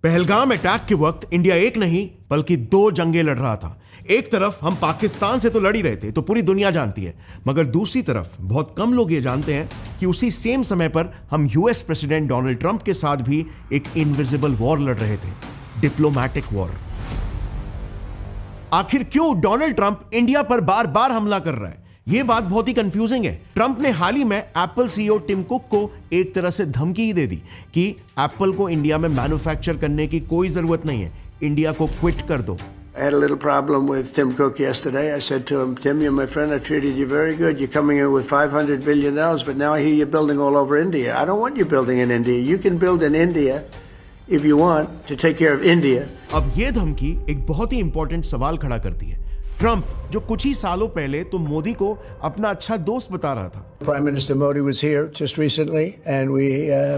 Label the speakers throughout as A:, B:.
A: Pahalgam attack के वक्त India एक नहीं बल्कि दो जंगें लड़ रहा था। एक तरफ हम पाकिस्तान से तो लड़ ही रहे थे, तो पूरी दुनिया जानती है, मगर दूसरी तरफ बहुत कम लोग ये जानते हैं कि उसी सेम समय पर हम यूएस प्रेसिडेंट डोनाल्ड ट्रंप के साथ भी एक इनविजिबल वॉर लड़ रहे थे, डिप्लोमैटिक वॉर। आखिर क्यों डोनाल्ड ट्रंप इंडिया पर बार बार हमला कर रहा है? यह बात बहुत ही कंफ्यूजिंग है। ट्रंप ने हाल ही में एप्पल सीईओ टिम कुक को एक तरह से धमकी ही दे दी कि एप्पल को इंडिया में मैन्युफैक्चर करने की कोई जरूरत नहीं है, इंडिया को क्विट कर दो।
B: I had a little problem with Tim Cook yesterday. I said to him, Tim, you're my friend. I treated you very good. You're coming in with $500 billion, but now I hear you're building all over India. I don't want you building in India. You can build in India if you want to take care of India.
A: अब ये धमकी एक बहुत ही important सवाल खड़ा करती है। Trump जो कुछ ही सालों पहले तो मोदी को अपना अच्छा दोस्त बता रहा था।
B: Prime Minister Modi was here just recently, and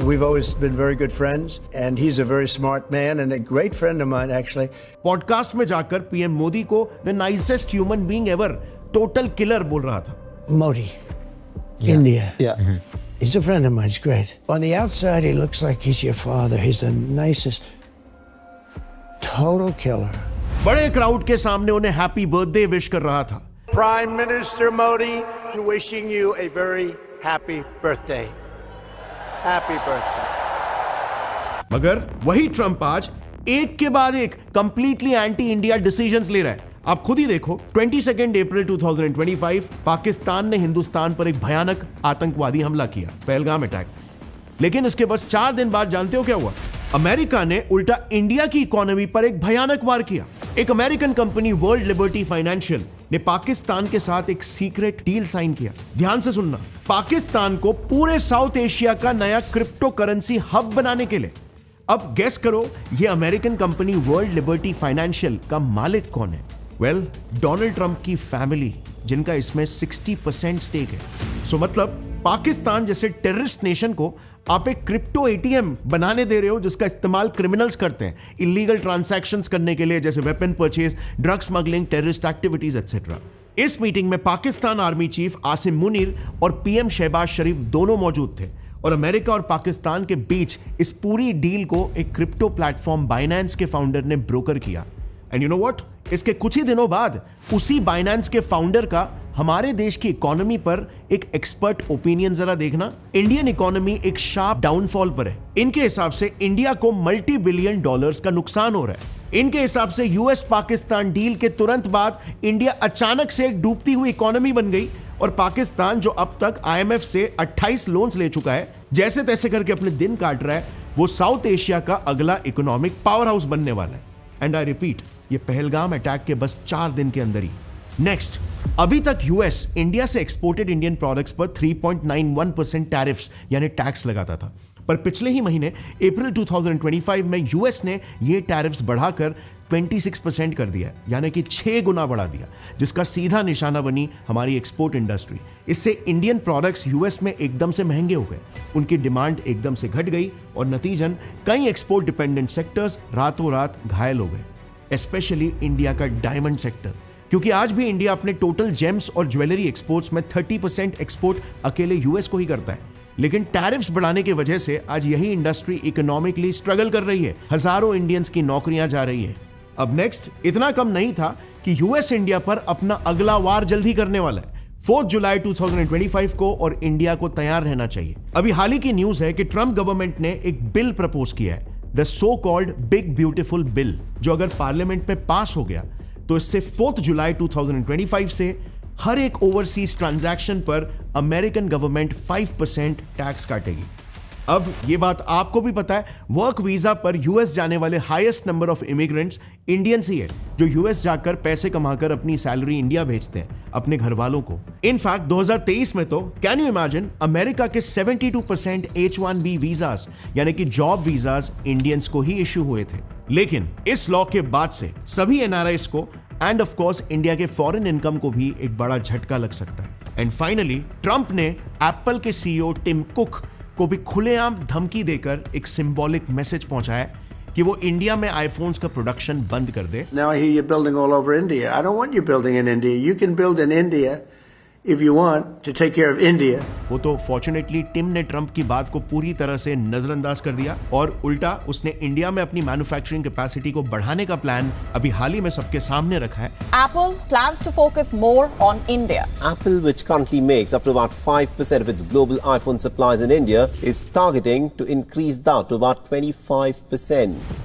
B: we've always been very good friends. And he's a very smart man and a great friend of mine, actually.
A: Podcast में जाकर पीएम मोदी को the nicest human being ever, total killer बोल रहा था।
B: Modi, India. Yeah. He's a friend of mine. He's great. On the outside, he looks like he's your father. He's the nicest, total killer.
A: बड़े crowd के सामने उन्हें happy birthday wish कर रहा था।
B: Prime Minister Modi, wishing you a very happy birthday. Happy birthday.
A: मगर वही Trump आज एक के बाद एक कंप्लीटली एंटी इंडिया डिसीजंस ले रहा है। आप खुद ही देखो, 22 अप्रैल 2025 पाकिस्तान ने हिंदुस्तान पर एक भयानक आतंकवादी हमला किया, पहलगाम अटैक। लेकिन इसके बस 4 दिन बाद जानते हो क्या हुआ? अमेरिका ने उल्टा इंडिया की इकोनॉमी पर एक भयानक वार किया। एक American company world liberty financial ने पाकिस्तान के साथ एक सीक्रेट डील साइन किया। ध्यान से सुनना, पाकिस्तान को पूरे साउथ एशिया का नया क्रिप्टो करेंसी हब बनाने के लिए। अब गेस करो, यह American company world liberty financial का मालिक कौन है? वेल, डोनाल्ड ट्रंप की फैमिली, जिनका इसमें 60% स्टेक है। सो मतलब पाकिस्तान जैसे टेररिस्ट नेशन को आप एक क्रिप्टो एटीएम बनाने दे रहे हो जिसका इस्तेमाल क्रिमिनल्स करते हैं इलीगल ट्रांजैक्शंस करने के लिए, जैसे weapon purchase, drug smuggling, terrorist activities etcetera. इस मीटिंग में पाकिस्तान आर्मी चीफ आसिम मुनीर और पीएम शहबाज शरीफ दोनों मौजूद थे और अमेरिका और पाकिस्तान के बीच इस पूरी डील को एक क्रिप्टो प्लेटफॉर्म बाइनेंस के फाउंडर ने ब्रोकर किया। एंड यू नो व्हाट, इसके कुछ ही दिनों बाद उसी बाइनेंस के फाउंडर का हमारे देश की इकोनॉमी पर एक एक्सपर्ट ओपिनियन जरा देखना। इंडियन इकोनॉमी एक शार्प डाउनफॉल पर है। इनके हिसाब से इंडिया को मल्टी बिलियन डॉलर्स का नुकसान हो रहा है। इनके हिसाब से यूएस पाकिस्तान डील के तुरंत बाद इंडिया अचानक से एक डूबती हुई इकोनॉमी बन गई और पाकिस्तान जो अब तक आईएमएफ से 28 लोन्स ले चुका है, जैसे तैसे करके अपने दिन काट रहा है, वो साउथ एशिया का अगला इकोनॉमिक पावर हाउस बनने वाला है। एंड आई रिपीट, ये पहलगाम अटैक के बस 4 दिन के अंदर ही। नेक्स्ट, अभी तक यूएस इंडिया से एक्सपोर्टेड इंडियन प्रोडक्ट्स पर 3.91% टैरिफ्स यानी टैक्स लगाता था, पर पिछले ही महीने अप्रैल 2025 में यूएस ने ये टैरिफ्स बढ़ाकर 26% कर दिया, यानी कि 6 गुना बढ़ा दिया, जिसका सीधा निशाना बनी हमारी एक्सपोर्ट इंडस्ट्री। इससे इंडियन प्रोडक्ट्स यूएस में एकदम से महंगे हो गए, उनकी डिमांड एकदम से घट गई और नतीजन कई एक्सपोर्ट डिपेंडेंट सेक्टर्स रातों रात घायल हो गए, स्पेशली इंडिया का डायमंड सेक्टर, क्योंकि आज भी इंडिया अपने टोटल जेम्स और ज्वेलरी एक्सपोर्ट्स में 30% एक्सपोर्ट अकेले यूएस को ही करता है। लेकिन टैरिफ्स बढ़ाने की वजह से आज यही इंडस्ट्री इकोनॉमिकली स्ट्रगल कर रही है, हजारों इंडियंस की नौकरियां जा रही है। अब नेक्स्ट, इतना कम नहीं था कि यूएस इंडिया पर अपना अगला वार जल्द ही करने वाला है, 4 जुलाई 2025 को, और इंडिया को तैयार रहना चाहिए। अभी हाल ही की न्यूज है कि ट्रंप गवर्नमेंट ने एक बिल प्रपोज किया है, the so called big beautiful bill, जो अगर पार्लियामेंट में पास हो गया तो इससे 4 जुलाई 2025 से हर एक ओवरसीज ट्रांजैक्शन पर अमेरिकन गवर्नमेंट 5% टैक्स काटेगी। अब ये बात आपको भी पता है, वर्क वीजा पर यूएस जाने वाले highest number of immigrants Indians ही है, जो यूएस जाकर पैसे कमाकर अपनी सैलरी इंडिया भेजते हैं अपने घर वालों को। इनफैक्ट 2023 में तो कैन यू इमेजिन, अमेरिका के 72% H1B वीजास यानी कि जॉब वीजास इंडियंस को ही इश्यू हुए थे। लेकिन इस लॉ के बाद से सभी एनआरआईज को एंड ऑफ कोर्स इंडिया के फॉरेन इनकम को भी एक बड़ा झटका लग सकता है। एंड फाइनली, ट्रंप ने एप्पल के सीईओ टिम कुक को भी खुलेआम धमकी देकर एक सिंबॉलिक मैसेज पहुंचाया कि वो इंडिया में आईफोन्स का प्रोडक्शन बंद कर दे।
B: Now I hear you're building all over India. I don't want you building in India. You can build in India if you want to take care of India.
A: वो तो fortunately Tim ने Trump की बात को पूरी तरह से नजरअंदाज कर दिया और उल्टा उसने इंडिया में अपनी मैन्युफैक्चरिंग कैपेसिटी को बढ़ाने का प्लान अभी हाल ही में सबके सामने रखा है।
C: Apple plans to focus more on India.
D: Apple, which currently makes up to about 5% of its global iPhone supplies in India, is targeting to increase that to about 25%.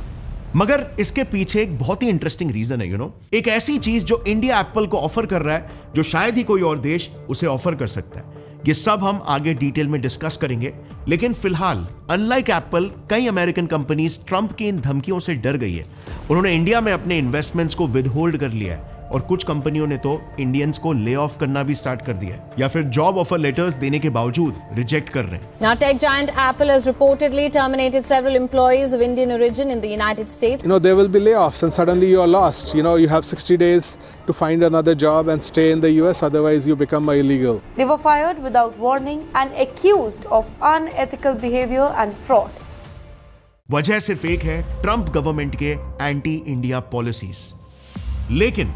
A: मगर इसके पीछे एक बहुत ही इंटरेस्टिंग रीजन है, एक ऐसी चीज जो इंडिया एप्पल को ऑफर कर रहा है जो शायद ही कोई और देश उसे ऑफर कर सकता है। ये सब हम आगे डिटेल में डिस्कस करेंगे, लेकिन फिलहाल अनलाइक एप्पल, कई अमेरिकन कंपनीज ट्रंप की इन धमकियों से डर गई है। उन्होंने इंडिया में अपने इन्वेस्टमेंट्स को विदहोल्ड कर लिया है और कुछ कंपनियों ने तो इंडियंस को ले ऑफ करना भी स्टार्ट कर दिया है या फिर जॉब ऑफर लेटर्स देने के बावजूद रिजेक्ट कर रहे हैं।
C: Now, tech giant Apple has reportedly terminated several employees of Indian origin in the United States.
E: There will be layoffs and suddenly you are lost. You have 60 days to find another job and stay in the US, otherwise you become illegal.
F: They were fired without warning and accused of unethical behavior and fraud.
A: वजह सिर्फ एक है, Trump government के anti India policies. लेकिन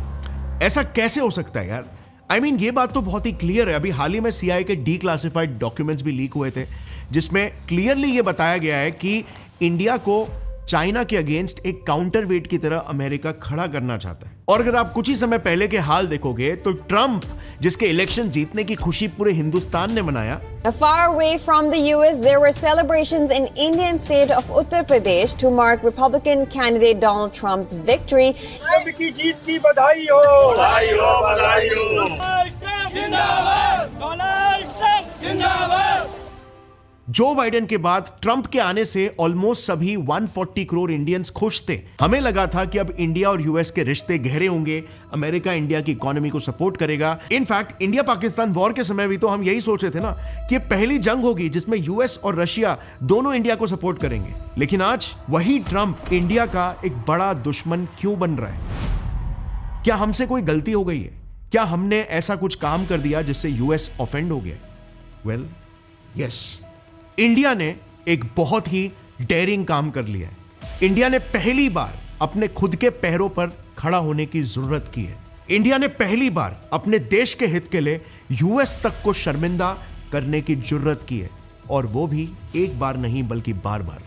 A: ऐसा कैसे हो सकता है यार? I mean, ये बात तो बहुत ही क्लियर है। अभी हाल ही में CIA के डीक्लासिफाइड डॉक्यूमेंट्स भी लीक हुए थे जिसमें क्लियरली ये बताया गया है कि इंडिया को चाइना के अगेंस्ट एक काउंटर वेट की तरह अमेरिका खड़ा करना चाहता है। और अगर आप कुछ ही समय पहले के हाल देखोगे तो ट्रंप, जिसके इलेक्शन जीतने की खुशी पूरे हिंदुस्तान ने मनाया,
C: Far away from the US, there were celebrations in Indian state of Uttar Pradesh to mark Republican candidate Donald Trump's victory.
G: Trump की जीत की बधाई हो, बधाई हो, बधाई हो। जिंदाबाद, डोनाल्ड ट्रंप जिंदाबाद।
A: जो बाइडेन के बाद ट्रंप के आने से ऑलमोस्ट सभी 140 करोड़ इंडियंस खुश थे। हमें लगा था कि अब इंडिया और यूएस के रिश्ते गहरे होंगे, अमेरिका इंडिया की इकोनॉमी को सपोर्ट करेगा। इनफैक्ट इंडिया पाकिस्तान वॉर के समय भी तो हम यही सोच रहे थे ना कि पहली जंग होगी जिसमें यूएस और रशिया दोनों इंडिया को सपोर्ट करेंगे। लेकिन आज वही ट्रंप इंडिया का एक बड़ा दुश्मन क्यों बन रहा है? क्या हमसे कोई गलती हो गई है? क्या हमने ऐसा कुछ काम कर दिया जिससे यूएस ऑफेंड हो गया? वेल, यस, इंडिया ने एक बहुत ही डेयरिंग काम कर लिया है। इंडिया ने पहली बार अपने खुद के पैरों पर खड़ा होने की जरूरत की है। इंडिया ने पहली बार अपने देश के हित के लिए यूएस तक को शर्मिंदा करने की जरूरत की है, और वो भी एक बार नहीं बल्कि बार बार।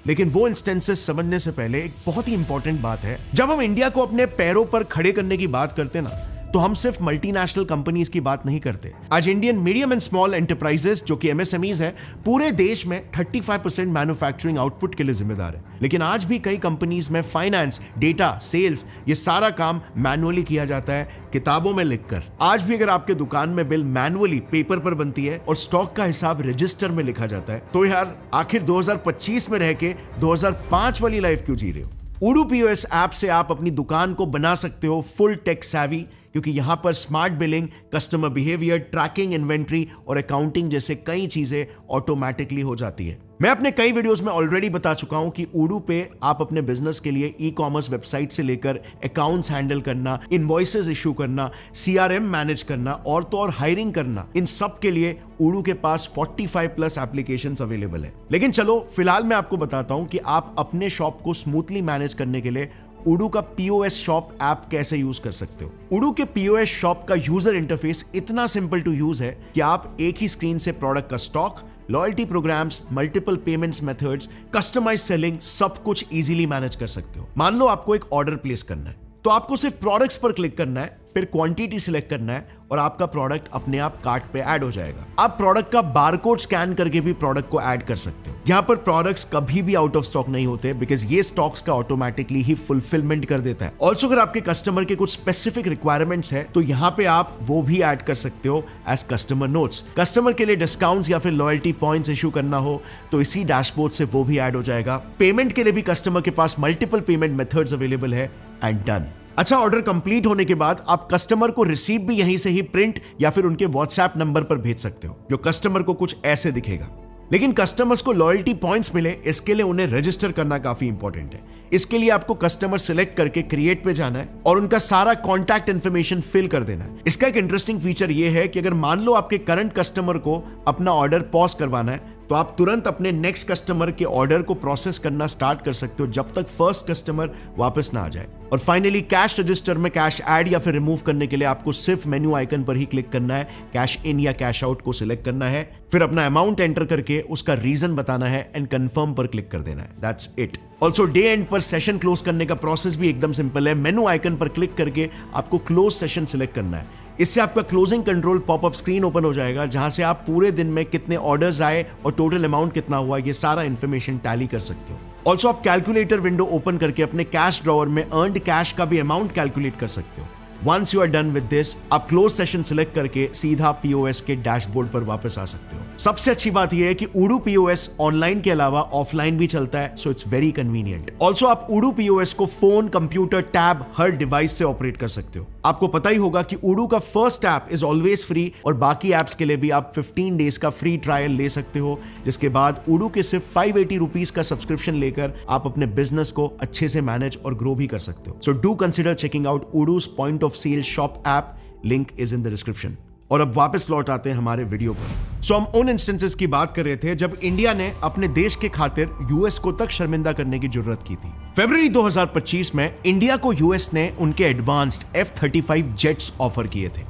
A: लेकिन वो इंस्टेंसेस समझने से पहले एक बहुत ही इंपॉर्टेंट बात है। जब हम इंडिया को अपने पैरों पर खड़े करने की बात करते ना, तो हम सिर्फ मल्टीनेशनल कंपनीज की बात नहीं करते। आज Indian medium and small enterprises, जो कि एमएसएमईज है, पूरे देश में 35% मैन्युफैक्चरिंग आउटपुट के लिए जिम्मेदार है। लेकिन आज भी कई कंपनीज में फाइनेंस, डेटा, सेल्स, ये सारा काम मैनुअली किया जाता है, किताबों में लिखकर। आज भी अगर आपके दुकान में बिल मैनुअली पेपर पर बनती है और स्टॉक का हिसाब रजिस्टर में लिखा जाता है, तो यार आखिर 2025 में रह के 2005 वाली लाइफ क्यों जी रहे हो? उडू पीओएस ऐप से आप अपनी दुकान को बना सकते हो फुल टेक सैवी, क्योंकि यहां पर smart billing, customer behaviour, tracking, inventory और अकाउंटिंग जैसे कई चीजें ऑटोमेटिकली हो जाती है। मैं अपने कई वीडियोस में ऑलरेडी बता चुका हूं कि उडू पे आप अपने बिजनेस के लिए ई कॉमर्स वेबसाइट से लेकर अकाउंट्स हैंडल करना, इनवॉइसेस इशू करना, सीआरएम मैनेज करना और तो और हायरिंग करना, इन सब के लिए उडू के पास 45 प्लस एप्लीकेशंस अवेलेबल है। लेकिन चलो फिलहाल मैं आपको बताता हूं कि आप अपने शॉप को स्मूथली मैनेज करने के लिए उडू का पीओएस शॉप ऐप कैसे यूज कर सकते हो। उडू के पीओएस शॉप का यूजर इंटरफेस इतना सिंपल टू यूज है कि आप एक ही स्क्रीन से प्रोडक्ट का stock, loyalty programmes, multiple payments methods, customise selling, सब कुछ इजीली मैनेज कर सकते हो। मान लो आपको एक ऑर्डर प्लेस करना है, तो आपको सिर्फ प्रोडक्ट्स पर क्लिक करना है, फिर क्वांटिटी सिलेक्ट करना है और आपका प्रोडक्ट अपने आप कार्ट पे ऐड हो जाएगा। आप प्रोडक्ट का बारकोड स्कैन करके भी प्रोडक्ट को ऐड कर सकते हो। यहां पर प्रोडक्ट्स कभी भी आउट ऑफ स्टॉक नहीं होते, बिकॉज ये स्टॉक्स का ऑटोमेटिकली ही फुलफिलमेंट कर देता है। ऑल्सो अगर आपके कस्टमर के कुछ स्पेसिफिक रिक्वायरमेंट्स है तो यहां पे आप वो भी ऐड कर सकते हो एज कस्टमर नोट्स। कस्टमर के लिए डिस्काउंट्स या फिर लॉयल्टी पॉइंट्स इशू करना हो तो इसी डैशबोर्ड से वो भी ऐड हो जाएगा। पेमेंट के लिए भी कस्टमर के पास मल्टीपल पेमेंट मेथड्स अवेलेबल है, एंड डन। अच्छा, ऑर्डर कंप्लीट होने के बाद आप कस्टमर को रिसीप्ट भी यहीं से ही प्रिंट या फिर उनके व्हाट्सएप नंबर पर भेज सकते हो, जो कस्टमर को कुछ ऐसे दिखेगा। लेकिन कस्टमर्स को लॉयल्टी पॉइंट्स मिले, इसके लिए उन्हें रजिस्टर करना काफी इंपॉर्टेंट है। इसके लिए आपको कस्टमर सिलेक्ट करके क्रिएट पे जाना है और उनका सारा कॉन्टैक्ट इन्फॉर्मेशन फिल कर देना है। इसका एक इंटरेस्टिंग फीचर ये है कि अगर मान लो आपके करंट कस्टमर को अपना ऑर्डर पॉज करवाना है, तो आप तुरंत अपने नेक्स्ट कस्टमर के ऑर्डर को प्रोसेस करना स्टार्ट कर सकते हो जब तक फर्स्ट कस्टमर वापस ना आ जाए। और फाइनली कैश रजिस्टर में कैश ऐड या फिर रिमूव करने के लिए आपको सिर्फ मेन्यू आइकन पर ही क्लिक करना है, कैश इन या कैश आउट को सिलेक्ट करना है, फिर अपना अमाउंट एंटर करके उसका रीजन बताना है एंड कंफर्म पर क्लिक कर देना है। That's it. Also day and पर सेशन क्लोज करने का प्रोसेस भी एकदम सिंपल है। मेन्यू आइकन पर क्लिक करके आपको क्लोज सेशन सिलेक्ट करना है। इससे आपका closing control popup screen open हो जाएगा जहां से आप पूरे दिन में कितने ऑर्डर्स आए और टोटल अमाउंट कितना हुआ ये सारा इंफॉर्मेशन टैली कर सकते हो। ऑल्सो आप कैलकुलेटर विंडो ओपन करके अपने कैश ड्रॉवर में अर्नड कैश का भी अमाउंट कैलकुलेट कर सकते हो। Once you are done with this, आप क्लोज सेशन सिलेक्ट करके सीधा पीओएस के डैशबोर्ड पर वापस आ सकते हो। सबसे अच्छी बात यह है कि उडू पीओएस ऑनलाइन के अलावा ऑफलाइन भी चलता है, so it's very convenient. Also आप उडू पीओएस को फोन, कंप्यूटर, टैब हर डिवाइस से ऑपरेट कर सकते हो। आपको पता ही होगा कि उडू का first app is always free और बाकी एप्स के लिए भी आप 15 डेज का फ्री ट्रायल ले सकते हो, जिसके बाद उडू के सिर्फ 580 रुपीज का सब्सक्रिप्शन लेकर आप अपने बिजनेस को अच्छे से मैनेज और ग्रो भी कर सकते हो। So do consider checking out Udu's point of sale shop app, link is in the description. और अब वापस लौट आते हैं हमारे वीडियो पर। सो हम उन इंस्टेंसेस की बात कर रहे थे जब इंडिया ने अपने देश के खातिर यूएस को तक शर्मिंदा करने की जरूरत की थी। फरवरी 2025 में इंडिया को यूएस ने उनके एडवांस्ड F-35 जेट्स ऑफर किए थे,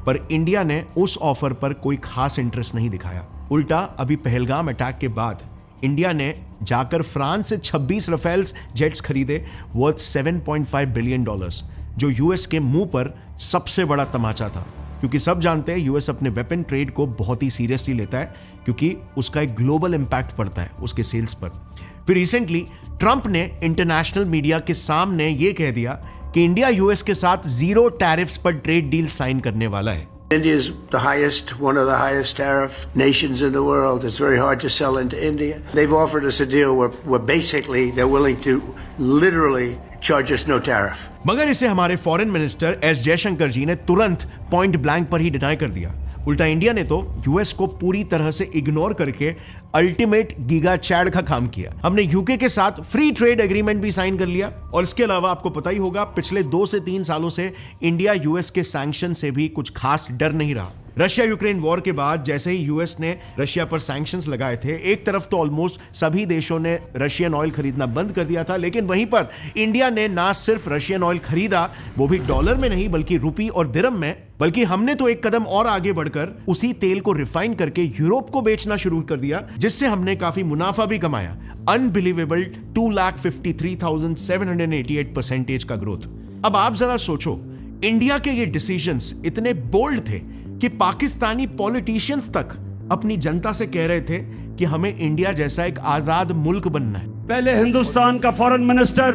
A: पर इंडिया ने उस ऑफर पर कोई खास इंटरेस्ट नहीं दिखाया। उल्टा अभी पहलगाम अटैक के बाद इंडिया ने जाकर फ्रांस से 26 रफेल्स जेट्स खरीदे वर्थ $7.5 बिलियन, जो यूएस के मुंह पर सबसे बड़ा तमाचा था, क्योंकि सब जानते हैं यूएस अपने वेपन ट्रेड को बहुत ही सीरियसली लेता है क्योंकि उसका एक ग्लोबल इंपैक्ट पड़ता है उसके सेल्स पर। फिर रिसेंटली ट्रंप ने इंटरनेशनल मीडिया के सामने यह कह दिया कि इंडिया यूएस के साथ 0 टैरिफ्स पर ट्रेड डील साइन करने वाला है।
B: India is one of the highest tariff nations in the world. It's very hard to sell into India. They've offered us a deal where basically they're willing to literally charge us no tariff.
A: मगर इसे हमारे foreign minister S Jaishankar जी ने तुरंत point blank पर ही deny कर दिया। उल्टा India ने तो यूएस को पूरी तरह से इग्नोर करके अल्टीमेट गीगा चैड का काम किया। हमने यूके के साथ फ्री ट्रेड एग्रीमेंट भी साइन कर लिया और इसके अलावा आपको पता ही होगा पिछले 2 से 3 सालों से इंडिया यूएस के सैंक्शन से भी कुछ खास डर नहीं रहा। रशिया यूक्रेन वॉर के बाद जैसे ही यूएस ने रशिया पर सैंक्शंस लगाए थे, एक तरफ तो ऑलमोस्ट सभी देशों ने रशियन ऑयल खरीदना बंद कर दिया था, लेकिन वहीं पर इंडिया ने ना सिर्फ रशियन ऑयल खरीदा, वो भी डॉलर में नहीं बल्कि रुपी और दिरहम में, बल्कि हमने तो एक कदम और आगे बढ़कर उसी तेल को रिफाइन करके यूरोप को बेचना शुरू कर दिया, जिससे हमने काफी मुनाफा भी कमाया। अनबिलीवेबल 2,53,788% का ग्रोथ। अब आप जरा सोचो, इंडिया के ये डिसीजंस इतने बोल्ड थे कि पाकिस्तानी पॉलिटिशियंस तक अपनी जनता से कह रहे थे कि हमें इंडिया जैसा एक आजाद मुल्क बनना है।
G: पहले हिंदुस्तान का फॉरेन मिनिस्टर,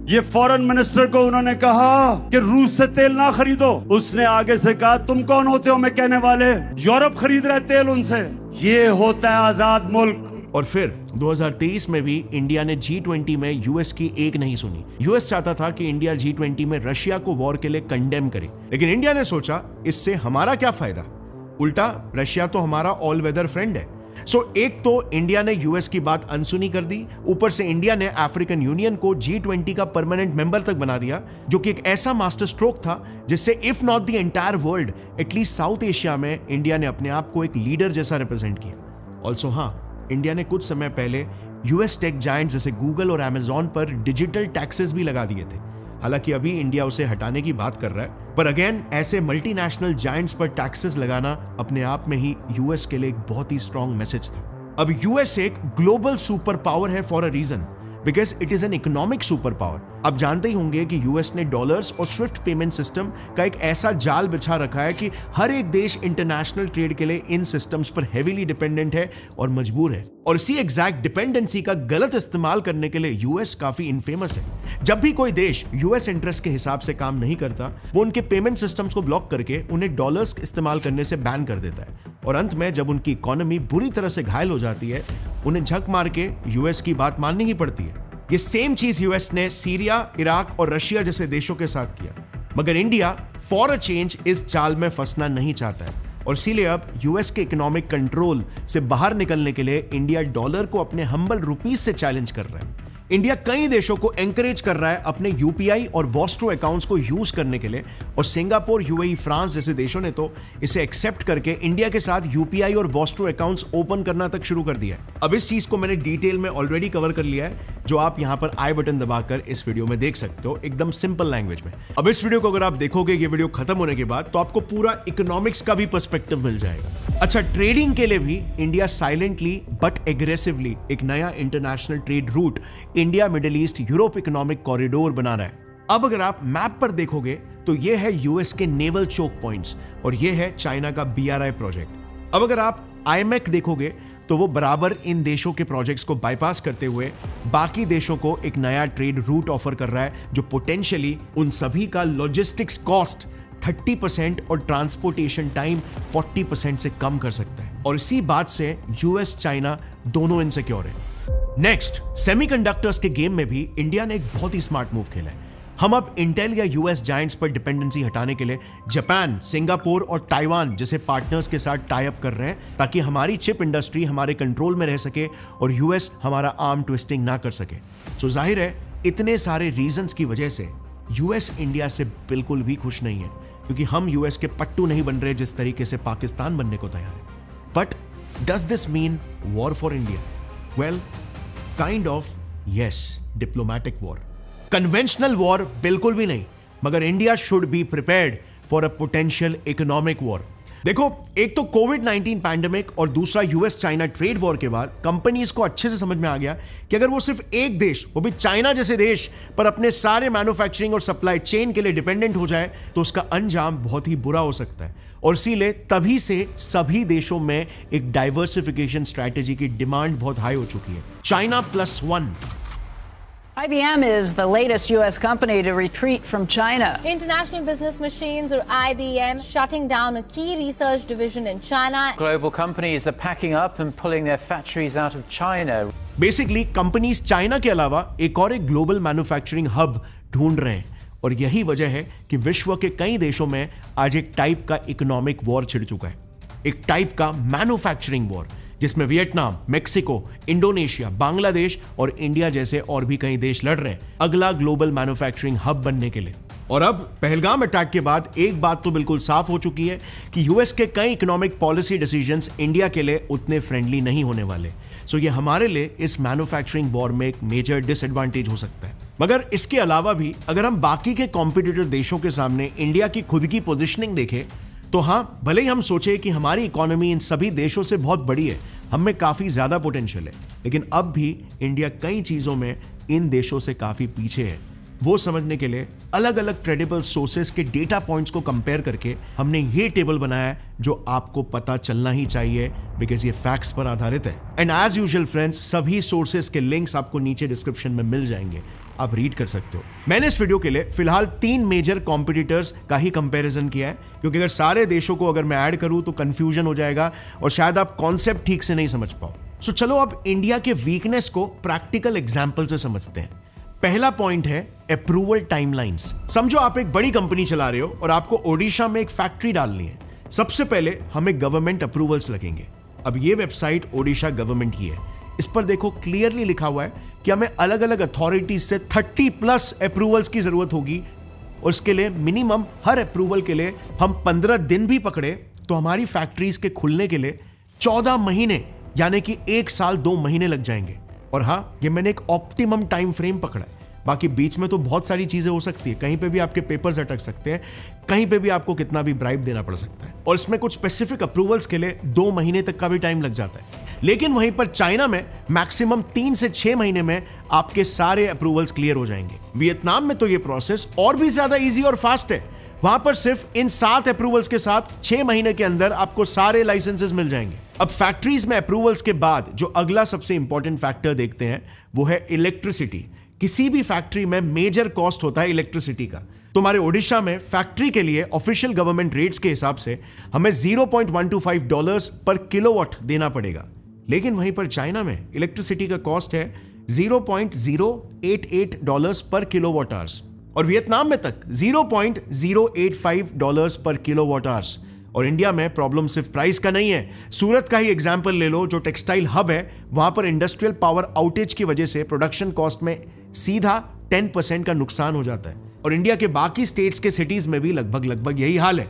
G: ये फॉरेन मिनिस्टर को उन्होंने कहा कि रूस से तेल ना खरीदो। उसने आगे से कहा तुम कौन होते हो मैं कहने वाले, यूरोप खरीद रहे तेल उनसे। ये होता है आजाद मुल्क।
A: और फिर 2023 में भी इंडिया ने G20 में यूएस की एक नहीं सुनी। यूएस चाहता था कि इंडिया G20 में रशिया को वॉर के लिए कंडेम करे, लेकिन इंडिया ने सोचा इससे हमारा क्या फायदा, उल्टा रशिया तो हमारा ऑल वेदर फ्रेंड है। सो एक तो इंडिया ने यूएस की बात अनसुनी कर दी, ऊपर से इंडिया ने अफ्रीकन यूनियन को G20 का परमानेंट मेंबर तक बना दिया, जो कि एक ऐसा मास्टर स्ट्रोक था जिससे if not the entire world, at least south Asia में इंडिया ने अपने आप को एक लीडर जैसा रिप्रेजेंट किया। ऑल्सो हाँ, इंडिया ने कुछ समय पहले यूएस टेक जायंट जैसे गूगल और अमेजॉन पर डिजिटल टैक्सेस भी लगा दिए थे। हालांकि अभी इंडिया उसे हटाने की बात कर रहा है, पर अगेन ऐसे मल्टीनेशनल जायंट्स पर टैक्सेस लगाना अपने आप में ही यूएस के लिए एक बहुत ही स्ट्रॉन्ग मैसेज था। अब यूएस एक ग्लोबल सुपर पावर है for a reason, because it is an economic super power. आप जानते ही होंगे कि यूएस ने डॉलर्स और स्विफ्ट पेमेंट सिस्टम का एक ऐसा जाल बिछा रखा है कि हर एक देश इंटरनेशनल ट्रेड के लिए इन सिस्टम्स पर हेवीली डिपेंडेंट है और मजबूर है। और इसी एग्जैक्ट डिपेंडेंसी का गलत इस्तेमाल करने के लिए यूएस काफी इनफेमस है। जब भी कोई देश यूएस इंटरेस्ट के हिसाब से काम नहीं करता, वो उनके पेमेंट सिस्टम्स को ब्लॉक करके उन्हें डॉलर्स इस्तेमाल करने से बैन कर देता है, और अंत में जब उनकी इकोनॉमी बुरी तरह से घायल हो जाती है, उन्हें झक मार के यूएस की बात माननी ही पड़ती है। ये सेम चीज यूएस ने सीरिया, इराक और रशिया जैसे देशों के साथ किया, मगर इंडिया फॉर अ चेंज इस चाल में फंसना नहीं चाहता है, और इसीलिए अब यूएस के इकोनॉमिक कंट्रोल से बाहर निकलने के लिए इंडिया डॉलर को अपने हम्बल रुपीस से चैलेंज कर रहा है। इंडिया कई देशों को एंकरेज कर रहा है अपने यूपीआई और वॉस्ट्रो अकाउंट्स को यूज करने के लिए, और सिंगापुर, यूएई, फ्रांस जैसे देशों ने तो इसे एक्सेप्ट करके इंडिया के साथ यूपीआई और वॉस्ट्रो अकाउंट्स ओपन करना तक शुरू कर दिया है। अब इस चीज को मैंने डिटेल में ऑलरेडी कवर कर लिया है, जो आप यहां पर आई बटन दबाकर इस वीडियो में देख सकते हो, एकदम सिंपल लैंग्वेज में। अब इस वीडियो को अगर आप देखोगे ये वीडियो खत्म होने के बाद, तो आपको पूरा इकोनॉमिक्स का भी पर्सपेक्टिव मिल जाएगा। अच्छा, ट्रेडिंग के लिए भी इंडिया साइलेंटली बट एग्रेसिवली एक नया international trade route India, middle east, Europe economic corridor बना रहा है। अब अगर आप मैप पर देखोगे तो ये है यूएस के नेवल चोक पॉइंट्स और ये है चाइना का BRI प्रोजेक्ट। अब अगर आप IMEC देखोगे तो वो बराबर इन देशों के प्रोजेक्ट्स को बाईपास करते हुए बाकी देशों को एक नया ट्रेड रूट ऑफर कर रहा है, जो पोटेंशियली उन सभी का लॉजिस्टिक्स कॉस्ट 30% और ट्रांसपोर्टेशन टाइम 40% से कम कर सकता है। और इसी बात से यूएस, चाइना दोनों इनसिक्योर है। नेक्स्ट, सेमीकंडक्टर्स के गेम में भी इंडिया ने एक बहुत ही स्मार्ट मूव खेला है। हम अब इंटेल या यूएस जायंट्स पर डिपेंडेंसी हटाने के लिए जापान, सिंगापुर और ताइवान जैसे पार्टनर्स के साथ टाई अप कर रहे हैं, ताकि हमारी चिप इंडस्ट्री हमारे कंट्रोल में रह सके और यूएस हमारा आर्म ट्विस्टिंग ना कर सके। सो जाहिर है इतने सारे रीजंस की वजह से यूएस इंडिया से बिल्कुल भी खुश नहीं है, क्योंकि हम यूएस के पट्टू नहीं बन रहे जिस तरीके से पाकिस्तान बनने को तैयार है। But does this mean war for India? Well, kind of yes, diplomatic war. Conventional war बिल्कुल भी नहीं, मगर India should be prepared for a potential economic war. देखो, एक तो कोविड-19 पैंडेमिक और दूसरा यूएस चाइना ट्रेड वॉर के बाद कंपनीज को अच्छे से समझ में आ गया कि अगर वो सिर्फ एक देश, वो भी चाइना जैसे देश, पर अपने सारे मैन्युफैक्चरिंग और सप्लाई चेन के लिए डिपेंडेंट हो जाए तो उसका अंजाम बहुत ही बुरा हो सकता है। और इसीलिए तभी से सभी देशों में एक डाइवर्सिफिकेशन स्ट्रैटेजी की डिमांड बहुत हाई हो चुकी है। China +1।
H: IBM is the latest U.S. company to retreat from China.
I: International Business Machines, or IBM, shutting down a key research division in China.
J: Global companies are packing up and pulling their factories out of China.
A: Basically, companies China के अलावा एक और एक global manufacturing hub ढूंढ रहे हैं, और यही वजह है कि विश्व के कई देशों में आज एक टाइप का इकोनॉमिक वॉर छिड़ चुका है, एक टाइप का मैन्युफैक्चरिंग वॉर, जिसमें वियतनाम, मेक्सिको, इंडोनेशिया, बांग्लादेश और इंडिया जैसे और भी कई देश लड़ रहे हैं अगला ग्लोबल मैन्युफैक्चरिंग हब बनने के लिए। और अब पहलगाम अटैक के बाद एक बात तो बिल्कुल साफ हो चुकी है कि यूएस के कई इकोनॉमिक पॉलिसी डिसीजंस इंडिया के लिए उतने फ्रेंडली नहीं होने वाले। सो ये हमारे लिए इस मैन्युफैक्चरिंग वॉर में एक मेजर डिसएडवांटेज हो सकता है। मगर इसके अलावा भी अगर हम बाकी के कॉम्पिटिटर देशों के सामने इंडिया की खुद की पोजिशनिंग देखें, तो हाँ, भले ही हम सोचे कि हमारी इकोनॉमी इन सभी देशों से बहुत बड़ी है, हम में काफी ज्यादा पोटेंशियल है, लेकिन अब भी इंडिया कई चीजों में इन देशों से काफी पीछे है। वो समझने के लिए अलग अलग क्रेडिबल सोर्सेस के डेटा पॉइंट्स को कंपेयर करके हमने ये टेबल बनाया है, जो आपको पता चलना ही चाहिए, बिकॉज ये फैक्ट्स पर आधारित है। एंड एज यूजुअल फ्रेंड्स, सभी सोर्सेस के लिंक्स आपको नीचे डिस्क्रिप्शन में मिल जाएंगे, आप रीड कर सकते हो। मैंने इस वीडियो के लिए फिलहाल 3 मेजर कॉम्पिटिटर्स का ही कंपैरिजन किया है, क्योंकि अगर सारे देशों को अगर मैं ऐड करूं तो कंफ्यूजन हो जाएगा और शायद आप कॉन्सेप्ट ठीक से नहीं समझ पाओ। सो चलो अब इंडिया के वीकनेस को प्रैक्टिकल एग्जांपल से समझते हैं। पहला पॉइंट है अप्रूवल टाइमलाइंस। समझो आप एक बड़ी कंपनी चला रहे हो और आपको ओडिशा में एक फैक्ट्री डालनी है। सबसे पहले हमें गवर्नमेंट अप्रूवल्स लगेंगे। अब ये वेबसाइट ओडिशा गवर्नमेंट की है, इस पर देखो क्लियरली लिखा हुआ है कि हमें अलग अलग अथॉरिटीज से 30+ अप्रूवल्स की जरूरत होगी, और इसके लिए मिनिमम हर अप्रूवल के लिए हम 15 दिन भी पकड़े तो हमारी फैक्ट्रीज के खुलने के लिए 14 महीने यानी कि 1 साल 2 महीने लग जाएंगे। और हाँ, ये मैंने एक ऑप्टिमम टाइम फ्रेम पकड़ा है, बाकी बीच में तो बहुत सारी चीजें हो सकती है, कहीं पे भी आपके पेपर्स अटक सकते हैं, कहीं पे भी आपको कितना भी ब्राइब देना पड़ सकता है, और इसमें कुछ स्पेसिफिक अप्रूवल्स के लिए 2 महीने तक का भी टाइम लग जाता है। लेकिन वहीं पर चाइना में मैक्सिमम 3 से 6 महीने में आपके सारे अप्रूवल्स क्लियर हो जाएंगे। वियतनाम में तो ये प्रोसेस और भी ज्यादा इजी और फास्ट है, वहां पर सिर्फ इन 7 अप्रूवल्स के साथ 6 महीने के अंदर आपको सारे लाइसेंसेस मिल जाएंगे। अब फैक्ट्रीज में अप्रूवल्स के बाद जो अगला सबसे इंपॉर्टेंट फैक्टर देखते हैं वो है इलेक्ट्रिसिटी। किसी भी फैक्ट्री में मेजर कॉस्ट होता है इलेक्ट्रिसिटी का। तुम्हारे ओडिशा में फैक्ट्री के लिए ऑफिशियल गवर्नमेंट रेट्स के हिसाब से हमें $0.125 पर किलोवाट देना पड़ेगा, लेकिन वहीं पर चाइना में इलेक्ट्रिसिटी का कॉस्ट है $0.088 पर किलोवाट आवर्स, और वियतनाम में तक $0.085 पर किलोवाट आवर्स। और इंडिया में प्रॉब्लम सिर्फ प्राइस का नहीं है। सूरत का ही एग्जाम्पल ले लो, जो टेक्सटाइल हब है, वहां पर इंडस्ट्रियल पावर आउटेज की वजह से प्रोडक्शन कॉस्ट में सीधा 10% का नुकसान हो जाता है। और इंडिया के बाकी स्टेट्स के सिटीज में भी लगभग यही हाल है।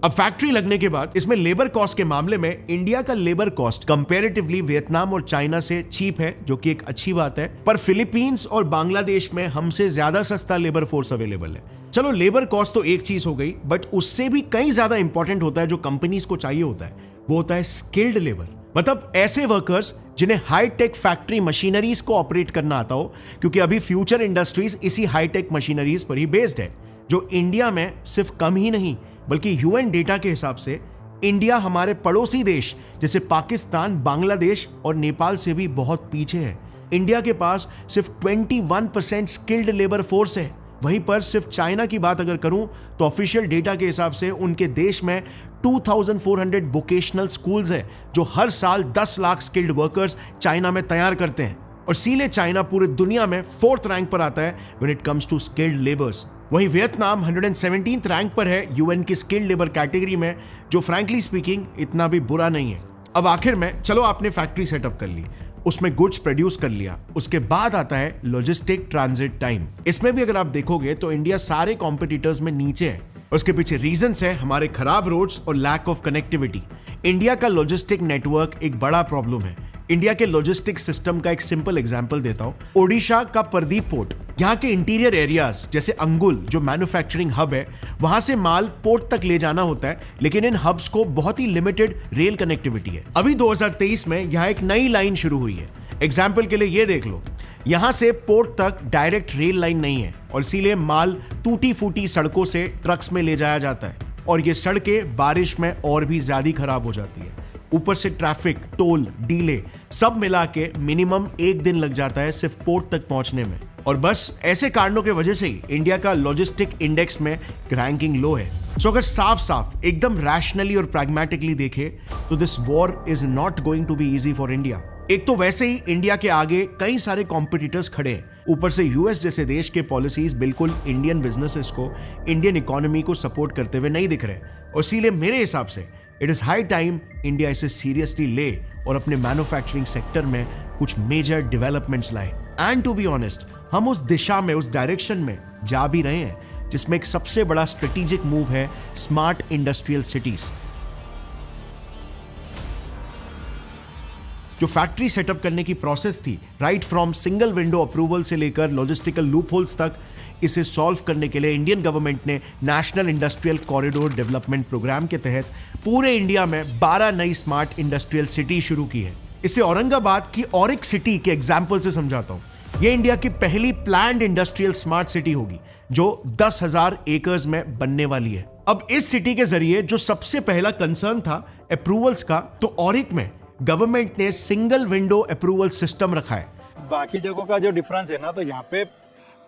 A: अब फैक्ट्री लगने के बाद इसमें लेबर कॉस्ट के मामले में इंडिया का लेबर कॉस्ट कंपैरेटिवली वियतनाम और चाइना से चीप है, जो कि एक अच्छी बात है। पर फिलीपींस और बांग्लादेश में हमसे ज्यादा सस्ता लेबर फोर्स अवेलेबल है। चलो लेबर कॉस्ट तो एक चीज हो गई, बट उससे भी कई ज्यादा इंपॉर्टेंट होता है जो कंपनीज को चाहिए होता है, वो होता है स्किल्ड लेबर। मतलब ऐसे वर्कर्स जिन्हें हाईटेक फैक्ट्री मशीनरीज को ऑपरेट करना आता हो, क्योंकि अभी फ्यूचर इंडस्ट्रीज इसी हाईटेक मशीनरीज पर ही बेस्ड है, जो इंडिया में सिर्फ कम ही नहीं बल्कि यूएन डेटा के हिसाब से इंडिया हमारे पड़ोसी देश जैसे पाकिस्तान, बांग्लादेश और नेपाल से भी बहुत पीछे है। इंडिया के पास सिर्फ 21% स्किल्ड लेबर फोर्स है। वहीं पर सिर्फ चाइना की बात अगर करूं तो ऑफिशियल डेटा के हिसाब से उनके देश में 2400 वोकेशनल स्कूल्स है, जो हर साल 10 लाख स्किल्ड वर्कर्स चाइना में तैयार करते हैं। और इसीलिए चाइना पूरे दुनिया में 4th रैंक पर आता है when it comes to skilled labours. वहीं वियतनाम 117th रैंक पर है यूएन की स्किल्ड लेबर कैटेगरी में, जो फ्रैंकली स्पीकिंग इतना भी बुरा नहीं है। अब आखिर में चलो आपने फैक्ट्री सेटअप कर ली, उसमें गुड्स प्रोड्यूस कर लिया, उसके बाद आता है लॉजिस्टिक ट्रांजिट टाइम। इसमें भी अगर आप देखोगे तो इंडिया सारे कॉम्पिटिटर्स में नीचे है। उसके पीछे रीजंस है हमारे खराब रोड्स और लैक ऑफ कनेक्टिविटी। इंडिया का लॉजिस्टिक नेटवर्क एक बड़ा प्रॉब्लम है। इंडिया के लॉजिस्टिक सिस्टम का एक सिंपल एग्जांपल देता हूं। ओडिशा का परदीप पोर्ट, यहाँ के इंटीरियर एरियाज जैसे अंगुल जो मैन्युफैक्चरिंग हब है, वहां से माल पोर्ट तक ले जाना होता है, लेकिन इन हब्स को बहुत ही लिमिटेड रेल कनेक्टिविटी है। अभी 2023 में यहाँ एक नई लाइन शुरू हुई है। एग्जाम्पल के लिए ये देख लो, यहां से पोर्ट तक डायरेक्ट रेल लाइन नहीं है और इसीलिए माल टूटी फूटी सड़कों से ट्रक्स में ले जाया जाता है, और ये सड़कें बारिश में और भी ज्यादा खराब हो जाती है। ऊपर से ट्रैफिक, टोल, डीले सब मिला के मिनिमम 1 दिन लग जाता है सिर्फ पोर्ट तक पहुंचने में। और बस ऐसे कारणों की वजह से ही इंडिया का लॉजिस्टिक इंडेक्स में रैंकिंग लो है। सो अगर साफ एकदम रैशनली और प्रैग्मेटिकली देखे तो this war is not going to be easy for India. एक तो वैसे ही इंडिया के आगे कई सारे कॉम्पिटिटर्स खड़े हैं, ऊपर से यूएस जैसे देश के पॉलिसीज बिल्कुल इंडियन बिजनेसेस को, इंडियन इकोनॉमी को सपोर्ट करते हुए नहीं दिख रहे। और इसीलिए मेरे हिसाब से it is high time India इसे सीरियसली ले और अपने मैन्युफैक्चरिंग सेक्टर में कुछ मेजर डेवलपमेंट्स लाए। एंड टू बी ऑनेस्ट, हम उस दिशा में, उस डायरेक्शन में जा भी रहे हैं, जिसमें एक सबसे बड़ा स्ट्रेटेजिक मूव है स्मार्ट इंडस्ट्रियल सिटीज। जो फैक्ट्री सेटअप करने की प्रोसेस थी, right from single window approval से लेकर लॉजिस्टिकल लूपहोल्स तक, इसे सॉल्व करने के लिए इंडियन गवर्नमेंट ने national industrial corridor development programme के तहत पूरे इंडिया में 12 नई स्मार्ट इंडस्ट्रियल सिटी शुरू की है। इसे औरंगाबाद की ऑरिक सिटी के एग्जाम्पल से समझाता हूं। यह इंडिया की पहली प्लान्ड इंडस्ट्रियल स्मार्ट सिटी होगी, जो 10,000 एकर्स में बनने वाली है। अब इस सिटी के जरिए जो सबसे पहला कंसर्न था अप्रूवल्स का, तो ऑरिक में गवर्नमेंट ने सिंगल विंडो अप्रूवल सिस्टम रखा है।
K: बाकी जगहों का जो डिफरेंस है ना, तो यहाँ पे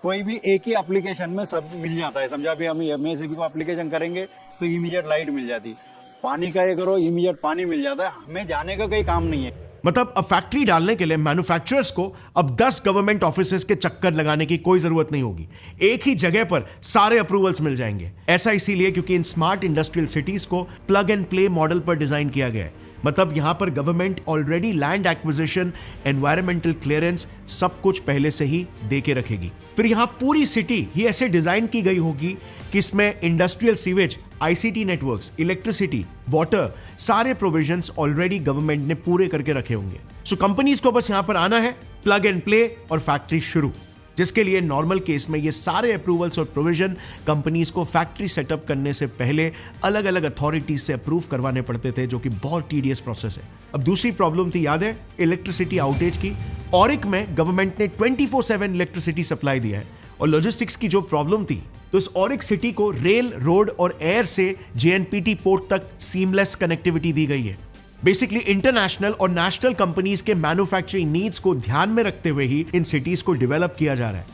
K: कोई भी एक ही एप्लीकेशन में सब मिल जाता है। समझा, अभी हम एमएसबी को एप्लीकेशन करेंगे तो इमीडिएट लाइट मिल जाती, पानी का ये करो इमीडिएट पानी मिल जाता है, हमें जाने का कोई काम नहीं है।
A: मतलब अब फैक्ट्री डालने के लिए मैन्युफैक्चरर्स को अब 10 गवर्नमेंट ऑफिसेस के चक्कर लगाने की कोई जरूरत नहीं होगी। एक ही जगह पर सारे अप्रूवल्स मिल जाएंगे। ऐसा इसीलिए क्योंकि इन स्मार्ट इंडस्ट्रियल सिटीज को प्लग एंड प्ले मॉडल पर डिजाइन किया गया है। मतलब यहां पर government already land acquisition, environmental clearance सब कुछ पहले से ही दे के रखेगी। फिर यहां पूरी सिटी ही ऐसे डिजाइन की गई होगी कि इसमें industrial sewage, ICT networks, electricity, water, सारे प्रोविजंस ऑलरेडी गवर्नमेंट ने पूरे करके रखे होंगे। सो कंपनीज को बस यहां पर आना है, प्लग एंड प्ले और फैक्ट्री शुरू, जिसके लिए नॉर्मल केस में ये सारे अप्रूवल्स और प्रोविजन कंपनीज को फैक्ट्री सेटअप करने से पहले अलग अलग अथॉरिटीज से अप्रूव करवाने पड़ते थे, जो कि बहुत टीडियस प्रोसेस है। अब दूसरी प्रॉब्लम थी, याद है, इलेक्ट्रिसिटी आउटेज की। ऑरिक में गवर्नमेंट ने 24/7 इलेक्ट्रिसिटी सप्लाई दिया है। और लॉजिस्टिक्स की जो प्रॉब्लम थी, तो इस ऑरिक सिटी को रेल, रोड और एयर से जेएनपीटी पोर्ट तक सीमलेस कनेक्टिविटी दी गई है। बेसिकली इंटरनेशनल और नेशनल कंपनीज के मैन्युफैक्चरिंग नीड्स को ध्यान में रखते हुए ही इन सिटीज को डेवलप किया जा रहा है।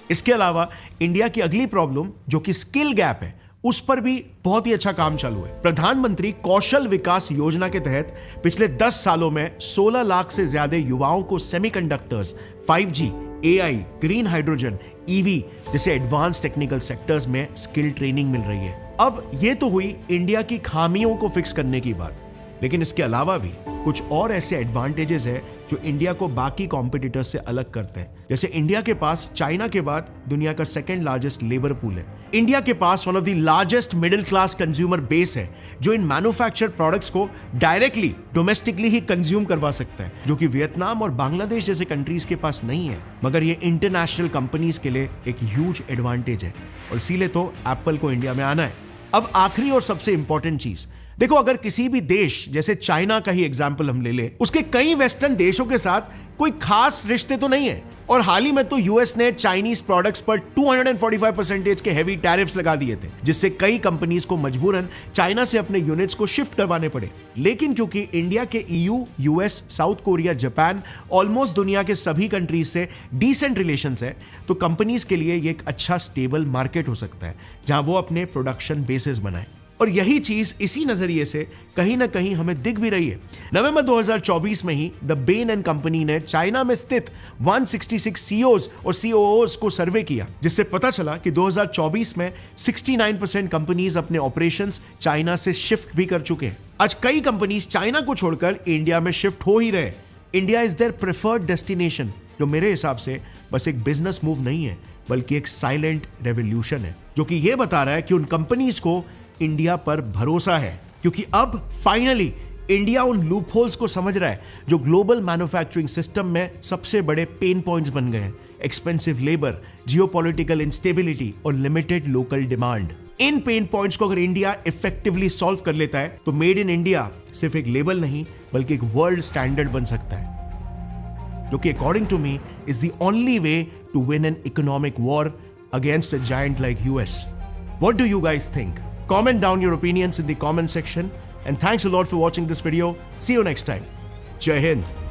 A: इसके अलावा इंडिया की अगली प्रॉब्लम जो कि स्किल गैप है, उस पर भी बहुत ही अच्छा काम चालू है। प्रधानमंत्री कौशल विकास योजना के तहत पिछले 10 सालों में 16 लाख से ज्यादा युवाओं को semiconductors, 5G, AI, green hydrogen, EV जैसे एडवांस टेक्निकल सेक्टर्स में स्किल ट्रेनिंग मिल रही है। अब ये तो हुई इंडिया की खामियों को फिक्स करने की बात, लेकिन इसके अलावा भी कुछ और ऐसे एडवांटेजेस है जो इंडिया को बाकी कॉम्पिटिटर्स से अलग करते हैं। जैसे इंडिया के पास चाइना के बाद दुनिया का सेकंड लार्जेस्ट लेबर पूल है। इंडिया के पास one of the largest middle class consumer base है जो इन मैन्युफैक्चर्ड प्रोडक्ट्स को डायरेक्टली डोमेस्टिकली ही कंज्यूम करवा सकता है, जो कि वियतनाम और बांग्लादेश जैसे कंट्रीज के पास नहीं है। मगर ये इंटरनेशनल कंपनीज के लिए एक ह्यूज एडवांटेज है और इसीलिए तो एप्पल को इंडिया में आना है। अब आखिरी और सबसे इंपॉर्टेंट चीज देखो, अगर किसी भी देश जैसे चाइना का ही एग्जाम्पल हम ले ले, उसके कई वेस्टर्न देशों के साथ कोई खास रिश्ते तो नहीं है और हाल ही में तो यूएस ने चाइनीज प्रोडक्ट्स पर 245% के हेवी टैरिफ्स लगा दिए थे, जिससे कई कंपनीज को मजबूरन चाइना से अपने यूनिट्स को शिफ्ट करवाने पड़े। लेकिन क्योंकि इंडिया के EU, US, south Korea, Japan, almost दुनिया के सभी कंट्रीज से डिसेंट रिलेशंस है, तो कंपनीज के लिए ये एक अच्छा स्टेबल मार्केट हो सकता है जहां वो अपने प्रोडक्शन बेसेस बनाए। और यही चीज इसी नजरिए से कहीं ना कहीं हमें दिख भी रही है। नवंबर 2024 में ही द बेन एंड कंपनी ने चाइना में स्थित 166 सीईओज और सीओओज को सर्वे किया, जिससे पता चला कि 2024 में 69% कंपनीज अपने ऑपरेशंस चाइना से शिफ्ट भी कर चुके हैं। आज कई कंपनीज चाइना को छोड़कर इंडिया में शिफ्ट हो ही रहे। India is their preferred destination, जो मेरे हिसाब से बस एक बिजनेस मूव नहीं है बल्कि एक साइलेंट रेवोल्यूशन है, जो कि यह बता रहा है कि उन कंपनीज को इंडिया पर भरोसा है, क्योंकि अब फाइनली इंडिया उन लूप होल्स को समझ रहा है जो ग्लोबल मैन्युफैक्चरिंग सिस्टम में सबसे बड़े पेन पॉइंट्स बन गए हैं। एक्सपेंसिव लेबर, जियोपॉलिटिकल इंस्टेबिलिटी और लिमिटेड लोकल डिमांड। इन पेन पॉइंट्स को अगर इंडिया इफेक्टिवली सॉल्व कर लेता है तो मेड इन इंडिया सिर्फ एक लेबल नहीं बल्कि एक वर्ल्ड स्टैंडर्ड बन सकता है, जो कि according to me is the only way to win an economic war against a giant like US. What do you guys think? Comment down your opinions in the comment section. And thanks a lot for watching this video. See you next time. Jai Hind.